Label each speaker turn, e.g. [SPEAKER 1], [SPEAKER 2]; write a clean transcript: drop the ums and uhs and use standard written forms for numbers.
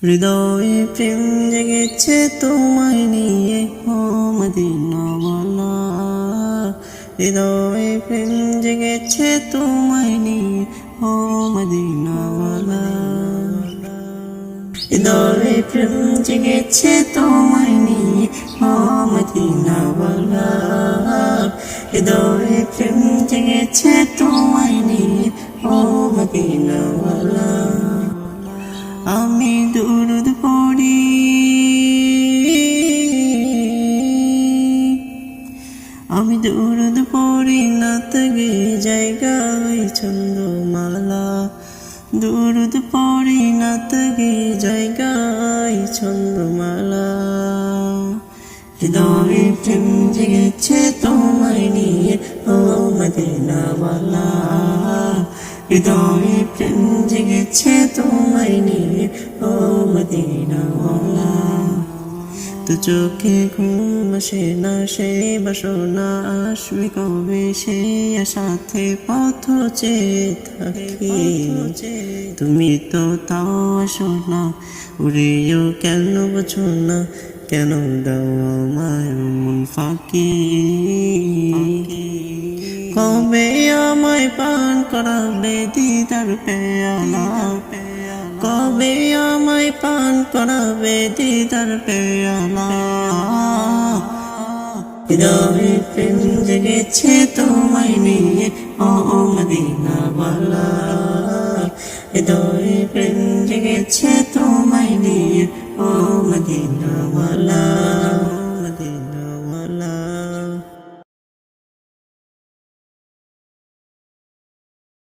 [SPEAKER 1] হৃদয়ে প্রেম জেগেছে তোমায় নিয়ে ও মদিনাওয়ালা। হৃদয়ে প্রেম জেগেছে তোমায় নিয়ে ও মদিনাওয়ালা। হৃদয়ে প্রেম জেগেছে তোমায় নিয়ে ও মদিনাওয়ালা। হৃদয়ে প্রেম জেগেছে তোমায় নিয়ে ও মদিনাওয়ালা। আমি দুরুদ পড়ি, আমি দুরুদ পড়ি নাত গে জায়গায় ছন্দমালা। দুরুদ পড়ি নাত গে জায়গায় ছন্দমালা। হৃদয়ে প্রেম জেগেছে তোমায় নিয়ে ও মদিনাওয়ালা। হৃদয়ে প্রেম জেগেছে তোমায় নিয়ে ও মদিনাওয়ালা। তো চোখে ঘুম আসে না, সে বাসনা আসবে কবে, সে সাথে পথ চেয়ে থাকি। তুমি তো তাও আসো না, উড়িও কেন বোঝো না, কেন দাও আমায় মন ফাঁকি। কবে আমায় পান করাবে দিদার পেয়ালা, কবে আমায় পান করাবে দিদার পেয়ালা। হৃদয়ে প্রেম জেগেছে তোমায় নিয়ে ও মদিনাওয়ালা। হৃদয়ে প্রেম জেগেছে তোমায় নিয়ে ও মদিনাওয়ালা।